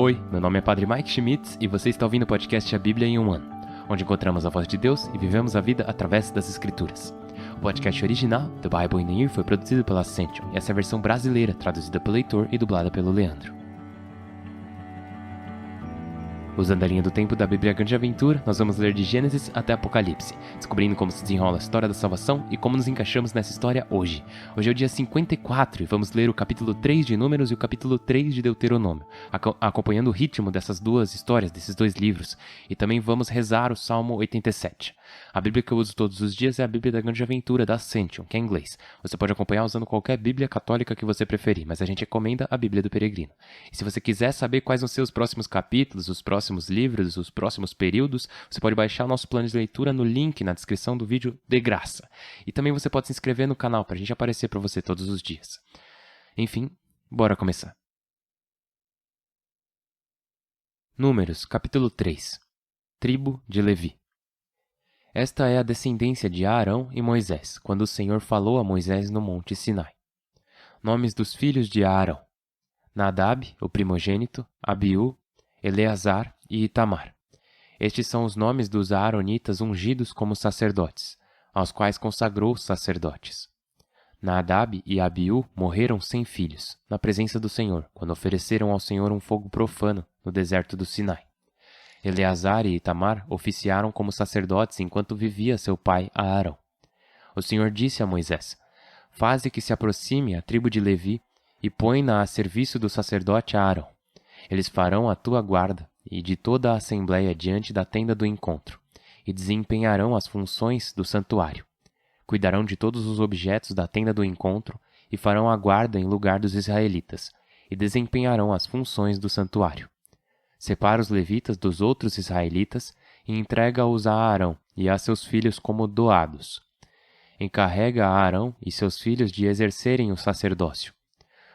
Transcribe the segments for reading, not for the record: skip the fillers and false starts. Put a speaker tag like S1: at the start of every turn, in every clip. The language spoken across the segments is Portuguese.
S1: Oi, meu nome é Padre Mike Schmitz e você está ouvindo o podcast A Bíblia em um Ano, onde encontramos a voz de Deus e vivemos a vida através das Escrituras. O podcast original, The Bible in a Year, foi produzido pela Ascension e essa é a versão brasileira, traduzida pelo Heitor e dublada pelo Leandro. Usando a linha do tempo da Bíblia Grande Aventura, nós vamos ler de Gênesis até Apocalipse, descobrindo como se desenrola a história da salvação e como nos encaixamos nessa história hoje. Hoje é o dia 54 e vamos ler o capítulo 3 de Números e o capítulo 3 de Deuteronômio, acompanhando o ritmo dessas duas histórias, desses dois livros. E também vamos rezar o Salmo 87. A Bíblia que eu uso todos os dias é a Bíblia da Grande Aventura, da Ascension, que é em inglês. Você pode acompanhar usando qualquer Bíblia católica que você preferir, mas a gente recomenda a Bíblia do Peregrino. E se você quiser saber quais vão ser os próximos capítulos, os próximos livros, os próximos períodos, você pode baixar o nosso plano de leitura no link na descrição do vídeo de graça. E também você pode se inscrever no canal para a gente aparecer para você todos os dias. Enfim, bora começar. Números, capítulo 3. Tribo de Levi. Esta é a descendência de Arão e Moisés, quando o Senhor falou a Moisés no monte Sinai. Nomes dos filhos de Arão: Nadab, o primogênito, Abiú, Eleazar e Itamar. Estes são os nomes dos aaronitas ungidos como sacerdotes, aos quais consagrou os sacerdotes. Nadab e Abiú morreram sem filhos, na presença do Senhor, quando ofereceram ao Senhor um fogo profano no deserto do Sinai. Eleazar e Itamar oficiaram como sacerdotes enquanto vivia seu pai Arão. O Senhor disse a Moisés: Faze que se aproxime a tribo de Levi e põe-na a serviço do sacerdote Arão. Eles farão a tua guarda e de toda a assembleia diante da tenda do encontro, e desempenharão as funções do santuário. Cuidarão de todos os objetos da tenda do encontro e farão a guarda em lugar dos israelitas, e desempenharão as funções do santuário. Separa os levitas dos outros israelitas e entrega-os a Arão e a seus filhos como doados. Encarrega a Arão e seus filhos de exercerem o sacerdócio.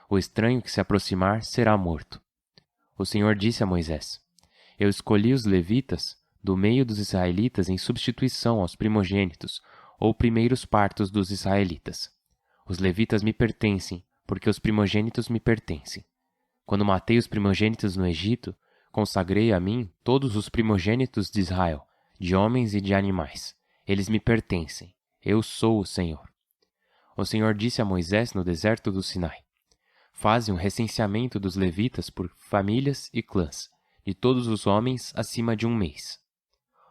S1: O estranho que se aproximar será morto. O Senhor disse a Moisés: Eu escolhi os levitas do meio dos israelitas em substituição aos primogênitos ou primeiros partos dos israelitas. Os levitas me pertencem, porque os primogênitos me pertencem. Quando matei os primogênitos no Egito, consagrei a mim todos os primogênitos de Israel, de homens e de animais. Eles me pertencem. Eu sou o Senhor. O Senhor disse a Moisés no deserto do Sinai: Faze um recenseamento dos levitas por famílias e clãs, de todos os homens acima de um mês.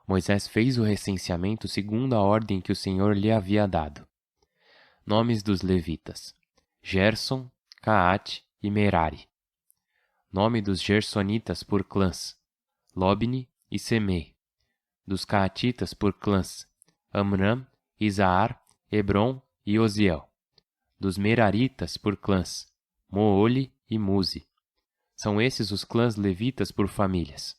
S1: Moisés fez o recenseamento segundo a ordem que o Senhor lhe havia dado. Nomes dos levitas: Gerson, Caate e Merari. Nome dos gersonitas por clãs: Lobni e Semei. Dos caatitas por clãs: Amram, Isaar, Hebron e Oziel. Dos meraritas por clãs: Moole e Muzi. São esses os clãs levitas por famílias.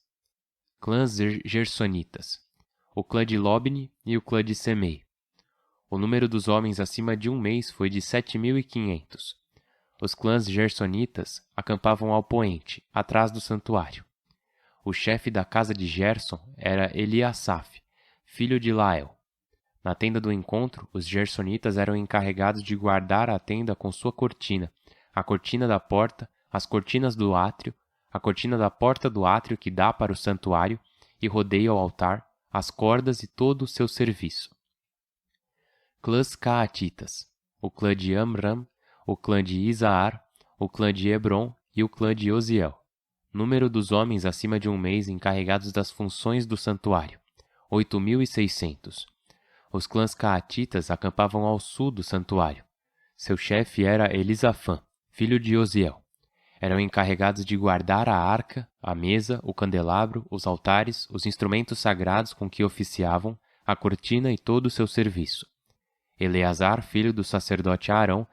S1: Clãs gersonitas: o clã de Lobni e o clã de Semei. O número dos homens acima de um mês foi de 7.500. Os clãs gersonitas acampavam ao poente, atrás do santuário. O chefe da casa de Gerson era Eliasaf, filho de Lael. Na tenda do encontro, os gersonitas eram encarregados de guardar a tenda com sua cortina, a cortina da porta, as cortinas do átrio, a cortina da porta do átrio que dá para o santuário e rodeia o altar, as cordas e todo o seu serviço. Clãs caatitas: o clã de Amram, o clã de Isaar, o clã de Hebron e o clã de Oziel. Número dos homens acima de um mês encarregados das funções do santuário: 8.600. Os clãs caatitas acampavam ao sul do santuário. Seu chefe era Elisafã, filho de Oziel. Eram encarregados de guardar a arca, a mesa, o candelabro, os altares, os instrumentos sagrados com que oficiavam, a cortina e todo o seu serviço. Eleazar, filho do sacerdote Arão,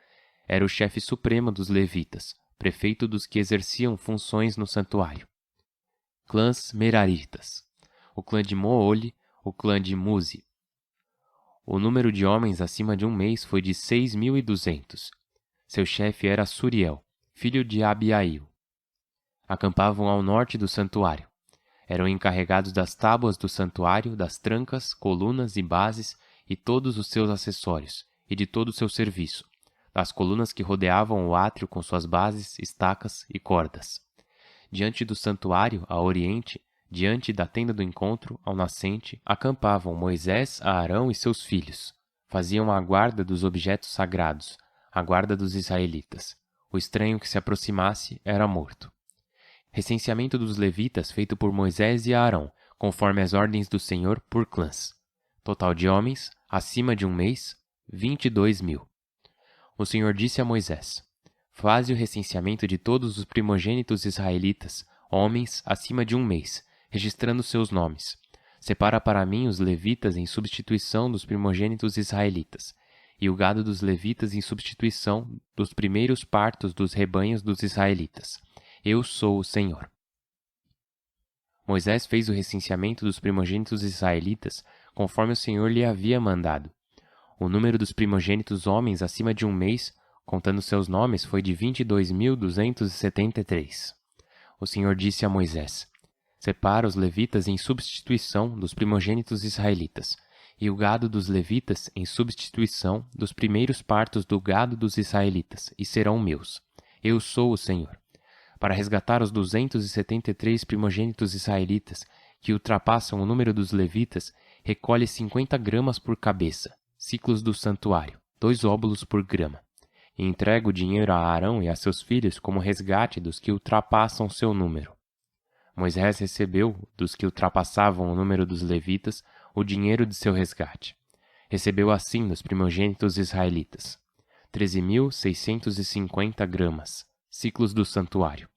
S1: era o chefe supremo dos levitas, prefeito dos que exerciam funções no santuário. Clãs meraritas: o clã de Moole, o clã de Muzi. O número de homens acima de um mês foi de 6.200. Seu chefe era Suriel, filho de Abiail. Acampavam ao norte do santuário. Eram encarregados das tábuas do santuário, das trancas, colunas e bases e todos os seus acessórios, e de todo o seu serviço, das colunas que rodeavam o átrio com suas bases, estacas e cordas. Diante do santuário, a oriente, diante da tenda do encontro, ao nascente, acampavam Moisés, Arão e seus filhos. Faziam a guarda dos objetos sagrados, a guarda dos israelitas. O estranho que se aproximasse era morto. Recenseamento dos levitas feito por Moisés e Arão, conforme as ordens do Senhor por clãs. Total de homens, acima de um mês, 22.000. O Senhor disse a Moisés: Faze o recenseamento de todos os primogênitos israelitas, homens acima de um mês, registrando seus nomes. Separa para mim os levitas em substituição dos primogênitos israelitas, e o gado dos levitas em substituição dos primeiros partos dos rebanhos dos israelitas. Eu sou o Senhor. Moisés fez o recenseamento dos primogênitos israelitas, conforme o Senhor lhe havia mandado. O número dos primogênitos homens acima de um mês, contando seus nomes, foi de 22.273. O Senhor disse a Moisés: Separa os levitas em substituição dos primogênitos israelitas, e o gado dos levitas em substituição dos primeiros partos do gado dos israelitas, e serão meus. Eu sou o Senhor. Para resgatar os 273 primogênitos israelitas, que ultrapassam o número dos levitas, recolhe 50 gramas por cabeça, ciclos do santuário, 2 óbulos por grama. E entrega o dinheiro a Arão e a seus filhos como resgate dos que ultrapassam seu número. Moisés recebeu, dos que ultrapassavam o número dos levitas, o dinheiro de seu resgate. Recebeu assim dos primogênitos israelitas 13.650 gramas, ciclos do santuário,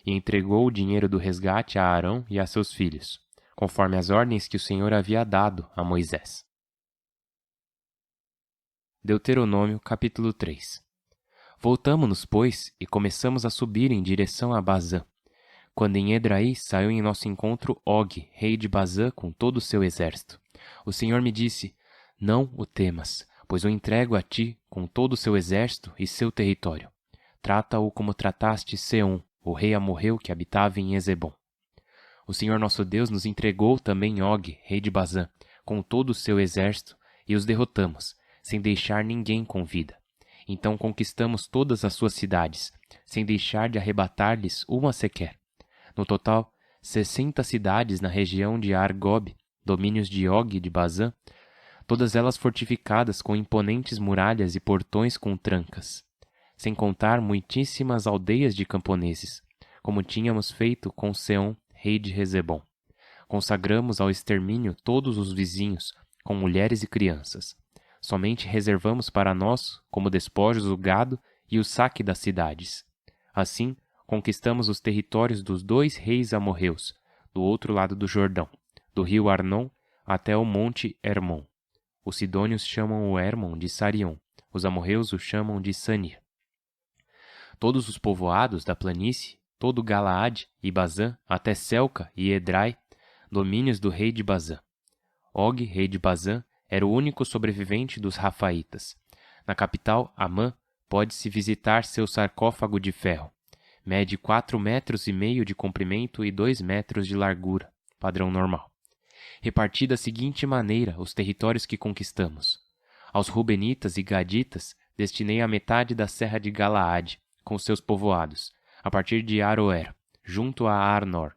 S1: e entregou o dinheiro do resgate a Arão e a seus filhos, conforme as ordens que o Senhor havia dado a Moisés. Deuteronômio capítulo 3. Voltamo-nos, pois, e começamos a subir em direção a Bazã. Quando em Edraí saiu em nosso encontro Og, rei de Bazã, com todo o seu exército. O Senhor me disse: Não o temas, pois o entrego a ti com todo o seu exército e seu território. Trata-o como trataste Seom, o rei amorreu que habitava em Ezebom. O Senhor nosso Deus nos entregou também Og, rei de Bazã, com todo o seu exército, e os derrotamos, sem deixar ninguém com vida. Então conquistamos todas as suas cidades, sem deixar de arrebatar-lhes uma sequer. No total, 60 cidades na região de Argob, domínios de Og de Bazã, todas elas fortificadas com imponentes muralhas e portões com trancas, sem contar muitíssimas aldeias de camponeses, como tínhamos feito com Seom, rei de Hesebom. Consagramos ao extermínio todos os vizinhos, com mulheres e crianças. Somente reservamos para nós, como despojos, o gado e o saque das cidades. Assim, conquistamos os territórios dos 2 reis amorreus, do outro lado do Jordão, do rio Arnon até o monte Hermon. Os sidônios chamam o Hermon de Sarion, os amorreus o chamam de Sanir. Todos os povoados da planície, todo Galaade e Bazã, até Selca e Edrai, domínios do rei de Bazã. Og, rei de Bazã, era o único sobrevivente dos Rafaitas. Na capital, Amã, pode-se visitar seu sarcófago de ferro. Mede 4,5 metros de comprimento e 2 metros de largura, padrão normal. Reparti da seguinte maneira os territórios que conquistamos. Aos Rubenitas e Gaditas destinei a metade da serra de Galaade, com seus povoados, a partir de Aroer, junto a Arnor.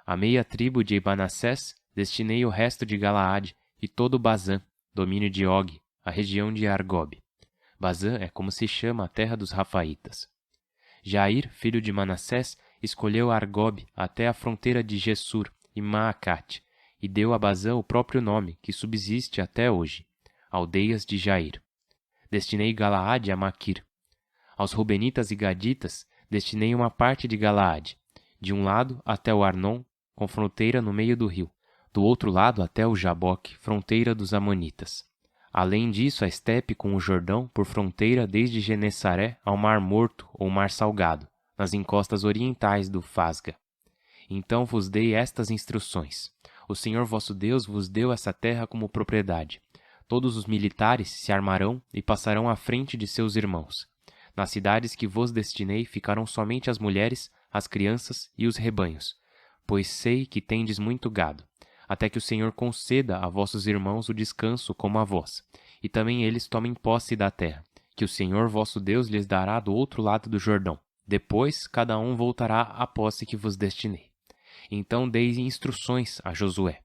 S1: A meia tribo de Manassés destinei o resto de Galaade e todo Bazã, domínio de Og, a região de Argob. Bazã é como se chama a terra dos Rafaitas. Jair, filho de Manassés, escolheu Argob até a fronteira de Gessur e Maacate, e deu a Bazã o próprio nome, que subsiste até hoje, aldeias de Jair. Destinei Galaade a Maquir. Aos Rubenitas e Gaditas, destinei uma parte de Galaade, de um lado até o Arnon, com fronteira no meio do rio, do outro lado até o Jaboque, fronteira dos Amonitas. Além disso, a estepe com o Jordão por fronteira desde Genesaré ao Mar Morto ou Mar Salgado, nas encostas orientais do Fasga. Então vos dei estas instruções. O Senhor vosso Deus vos deu essa terra como propriedade. Todos os militares se armarão e passarão à frente de seus irmãos. Nas cidades que vos destinei ficarão somente as mulheres, as crianças e os rebanhos, pois sei que tendes muito gado, até que o Senhor conceda a vossos irmãos o descanso como a vós, e também eles tomem posse da terra, que o Senhor vosso Deus lhes dará do outro lado do Jordão, Depois, cada um voltará à posse que vos destinei. Então dei instruções a Josué.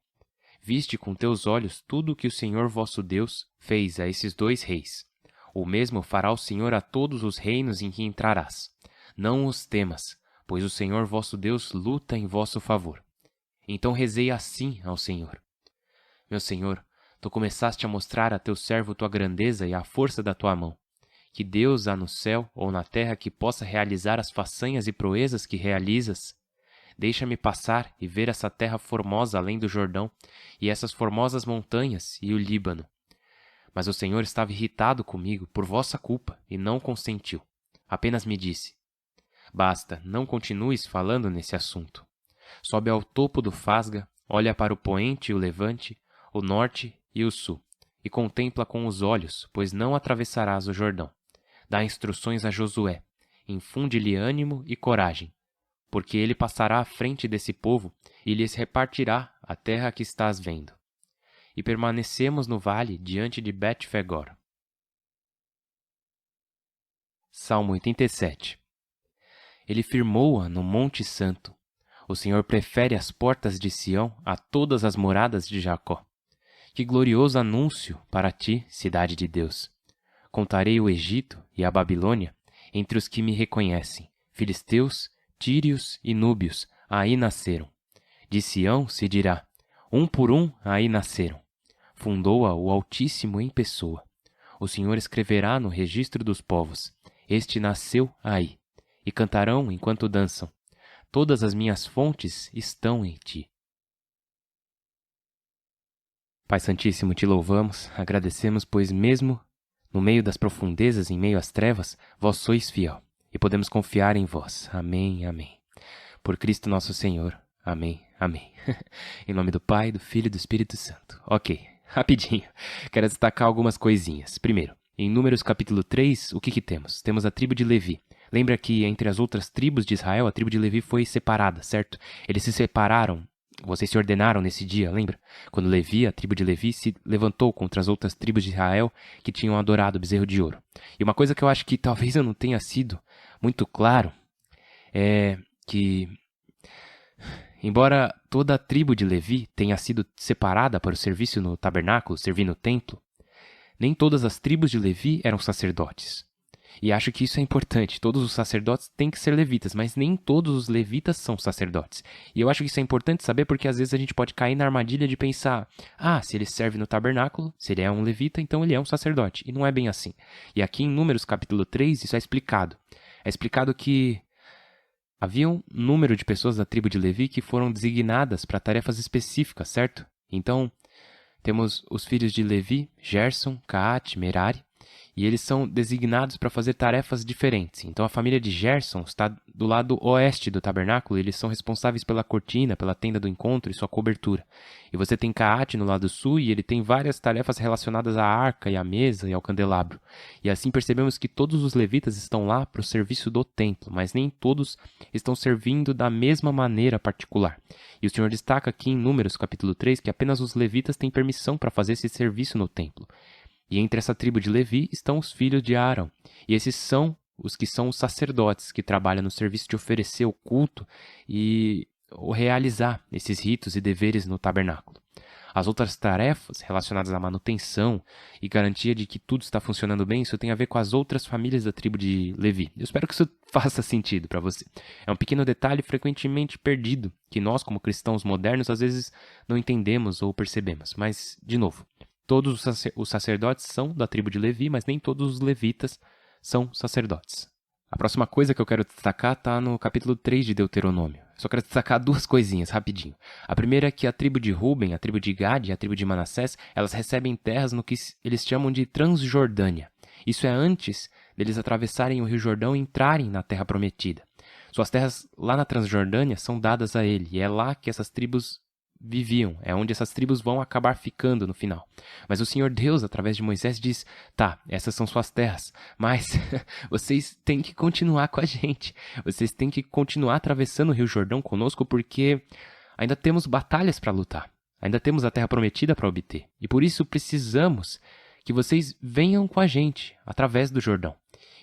S1: Viste com teus olhos tudo o que o Senhor vosso Deus fez a esses 2 reis. O mesmo fará o Senhor a todos os reinos em que entrarás. Não os temas, pois o Senhor vosso Deus luta em vosso favor. Então rezei assim ao Senhor. Meu Senhor, tu começaste a mostrar a teu servo tua grandeza e a força da tua mão. Que Deus há no céu ou na terra que possa realizar as façanhas e proezas que realizas? Deixa-me passar e ver essa terra formosa além do Jordão, e essas formosas montanhas e o Líbano. Mas o Senhor estava irritado comigo por vossa culpa e não consentiu. Apenas me disse: basta, não continues falando nesse assunto. Sobe ao topo do Fasga, olha para o poente e o levante, o norte e o sul, e contempla com os olhos, pois não atravessarás o Jordão. Dá instruções a Josué, infunde-lhe ânimo e coragem, porque ele passará à frente desse povo e lhes repartirá a terra que estás vendo. E permanecemos no vale diante de Bet-Fegor. Salmo 87. Ele firmou-a no Monte Santo. O Senhor prefere as portas de Sião a todas as moradas de Jacó. Que glorioso anúncio para ti, cidade de Deus! Contarei o Egito e a Babilônia entre os que me reconhecem. Filisteus, tírios e núbios aí nasceram. De Sião se dirá: um por um aí nasceram. Fundou-a o Altíssimo em pessoa. O Senhor escreverá no registro dos povos: este nasceu aí. E cantarão enquanto dançam: todas as minhas fontes estão em ti. Pai Santíssimo, te louvamos, agradecemos, pois mesmo no meio das profundezas, em meio às trevas, vós sois fiel, e podemos confiar em vós. Amém, amém. Por Cristo nosso Senhor. Amém, amém. Em nome do Pai, do Filho e do Espírito Santo. Ok, rapidinho. Quero destacar algumas coisinhas. Primeiro, em Números capítulo 3, o que temos? Temos a tribo de Levi. Lembra que entre as outras tribos de Israel, a tribo de Levi foi separada, certo? Eles se separaram. Vocês se ordenaram nesse dia, lembra? Quando Levi, a tribo de Levi, se levantou contra as outras tribos de Israel que tinham adorado o bezerro de ouro. E uma coisa que eu acho que talvez eu não tenha sido muito claro é que, embora toda a tribo de Levi tenha sido separada para o serviço no tabernáculo, servir no templo, nem todas as tribos de Levi eram sacerdotes. E acho que isso é importante. Todos os sacerdotes têm que ser levitas, mas nem todos os levitas são sacerdotes. E eu acho que isso é importante saber porque às vezes a gente pode cair na armadilha de pensar: se ele serve no tabernáculo, se ele é um levita, então ele é um sacerdote. E não é bem assim. E aqui em Números capítulo 3, isso é explicado. É explicado que havia um número de pessoas da tribo de Levi que foram designadas para tarefas específicas, certo? Então, temos os filhos de Levi, Gerson, Caate, Merari, e eles são designados para fazer tarefas diferentes. Então, a família de Gerson está do lado oeste do tabernáculo e eles são responsáveis pela cortina, pela tenda do encontro e sua cobertura. E você tem Caate no lado sul e ele tem várias tarefas relacionadas à arca e à mesa e ao candelabro. E assim percebemos que todos os levitas estão lá para o serviço do templo, mas nem todos estão servindo da mesma maneira particular. E o Senhor destaca aqui em Números capítulo 3 que apenas os levitas têm permissão para fazer esse serviço no templo. E entre essa tribo de Levi estão os filhos de Arão. E esses são os que são os sacerdotes que trabalham no serviço de oferecer o culto e realizar esses ritos e deveres no tabernáculo. As outras tarefas relacionadas à manutenção e garantia de que tudo está funcionando bem, isso tem a ver com as outras famílias da tribo de Levi. Eu espero que isso faça sentido para você. É um pequeno detalhe frequentemente perdido, que nós, como cristãos modernos, às vezes não entendemos ou percebemos. Mas, de novo, todos os sacerdotes são da tribo de Levi, mas nem todos os levitas são sacerdotes. A próxima coisa que eu quero destacar está no capítulo 3 de Deuteronômio. Só quero destacar duas coisinhas, rapidinho. A primeira é que a tribo de Ruben, a tribo de Gad e a tribo de Manassés, elas recebem terras no que eles chamam de Transjordânia. Isso é antes deles atravessarem o Rio Jordão e entrarem na Terra Prometida. Suas terras lá na Transjordânia são dadas a ele, e é lá que essas tribos viviam, é onde essas tribos vão acabar ficando no final. Mas o Senhor Deus, através de Moisés, diz: tá, essas são suas terras, mas vocês têm que continuar com a gente. Vocês têm que continuar atravessando o Rio Jordão conosco, porque ainda temos batalhas para lutar. Ainda temos a terra prometida para obter. E por isso precisamos que vocês venham com a gente através do Jordão.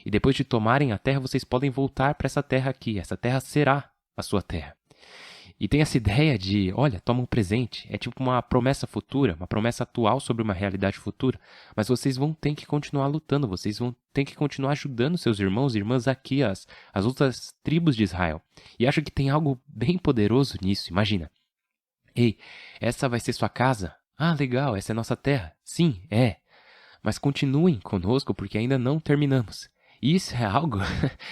S1: E depois de tomarem a terra, vocês podem voltar para essa terra aqui. Essa terra será a sua terra. E tem essa ideia de, olha, toma um presente. É tipo uma promessa futura, uma promessa atual sobre uma realidade futura. Mas vocês vão ter que continuar lutando, vocês vão ter que continuar ajudando seus irmãos e irmãs aqui, as outras tribos de Israel. E acho que tem algo bem poderoso nisso, imagina. Ei, essa vai ser sua casa? Ah, legal, essa é nossa terra. Sim, é. Mas continuem conosco porque ainda não terminamos. E isso é algo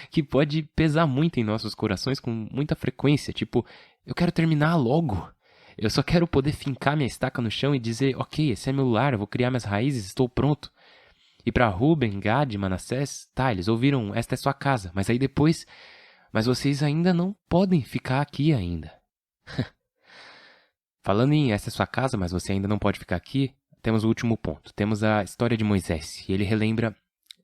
S1: que pode pesar muito em nossos corações com muita frequência. Tipo, eu quero terminar logo. Eu só quero poder fincar minha estaca no chão e dizer, ok, esse é meu lar, eu vou criar minhas raízes, estou pronto. E para Ruben, Gad e Manassés, tá, eles ouviram, esta é sua casa. Mas aí depois, mas vocês ainda não podem ficar aqui ainda. Falando em esta é sua casa, mas você ainda não pode ficar aqui, temos o último ponto. Temos a história de Moisés. E ele relembra,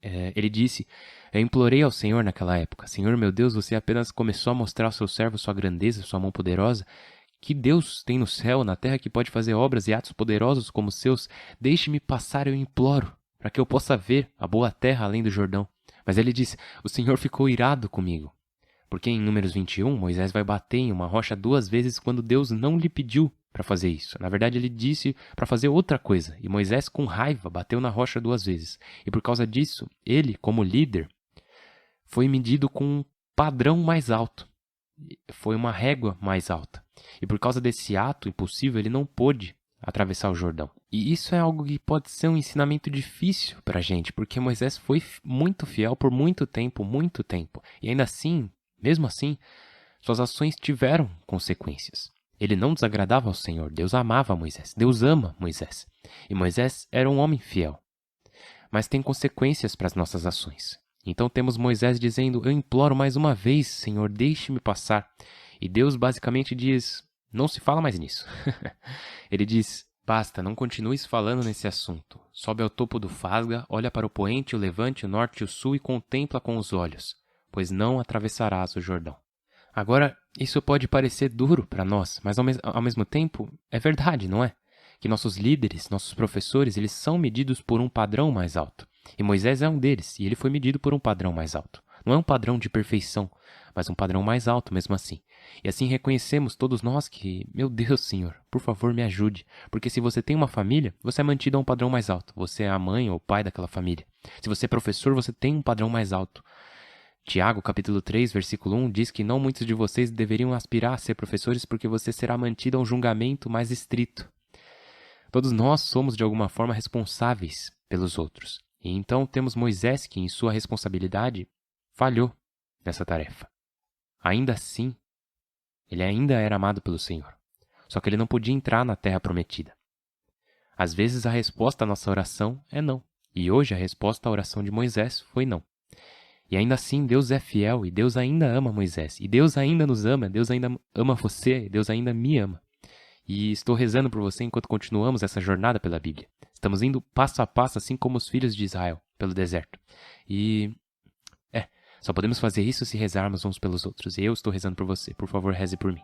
S1: ele disse, eu implorei ao Senhor naquela época. Senhor, meu Deus, você apenas começou a mostrar ao seu servo sua grandeza, sua mão poderosa. Que Deus tem no céu, na terra, que pode fazer obras e atos poderosos como os seus? Deixe-me passar, eu imploro, para que eu possa ver a boa terra além do Jordão. Mas ele disse, o Senhor ficou irado comigo. Porque em Números 21, Moisés vai bater em uma rocha 2 vezes quando Deus não lhe pediu para fazer isso. Na verdade, ele disse para fazer outra coisa. E Moisés, com raiva, bateu na rocha 2 vezes. E por causa disso, ele, como líder, foi medido com um padrão mais alto. Foi uma régua mais alta. E por causa desse ato impossível, ele não pôde atravessar o Jordão. E isso é algo que pode ser um ensinamento difícil para a gente, porque Moisés foi muito fiel por muito tempo. E ainda assim, mesmo assim, suas ações tiveram consequências. Ele não desagradava ao Senhor. Deus amava Moisés. Deus ama Moisés. E Moisés era um homem fiel. Mas tem consequências para as nossas ações. Então temos Moisés dizendo, eu imploro mais uma vez, Senhor, deixe-me passar. E Deus basicamente diz, não se fala mais nisso. Ele diz, basta, não continues falando nesse assunto. Sobe ao topo do Fasga, olha para o poente, o levante, o norte e o sul e contempla com os olhos, pois não atravessarás o Jordão. Agora, isso pode parecer duro para nós, mas ao mesmo tempo é verdade, não é? Que nossos líderes, nossos professores, eles são medidos por um padrão mais alto. E Moisés é um deles, e ele foi medido por um padrão mais alto. Não é um padrão de perfeição, mas um padrão mais alto mesmo assim. E assim reconhecemos todos nós que, meu Deus, Senhor, por favor me ajude. Porque se você tem uma família, você é mantido a um padrão mais alto. Você é a mãe ou o pai daquela família. Se você é professor, você tem um padrão mais alto. Tiago, capítulo 3, versículo 1, diz que não muitos de vocês deveriam aspirar a ser professores porque você será mantido a um julgamento mais estrito. Todos nós somos, de alguma forma, responsáveis pelos outros. E então temos Moisés que, em sua responsabilidade, falhou nessa tarefa. Ainda assim, ele ainda era amado pelo Senhor. Só que ele não podia entrar na terra prometida. Às vezes a resposta à nossa oração é não. E hoje a resposta à oração de Moisés foi não. E ainda assim, Deus é fiel e Deus ainda ama Moisés. E Deus ainda nos ama, Deus ainda ama você, Deus ainda me ama. E estou rezando por você enquanto continuamos essa jornada pela Bíblia. Estamos indo passo a passo, assim como os filhos de Israel, pelo deserto. E, só podemos fazer isso se rezarmos uns pelos outros. E eu estou rezando por você. Por favor, reze por mim.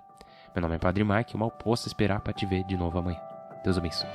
S1: Meu nome é Padre Mike e eu mal posso esperar para te ver de novo amanhã. Deus abençoe.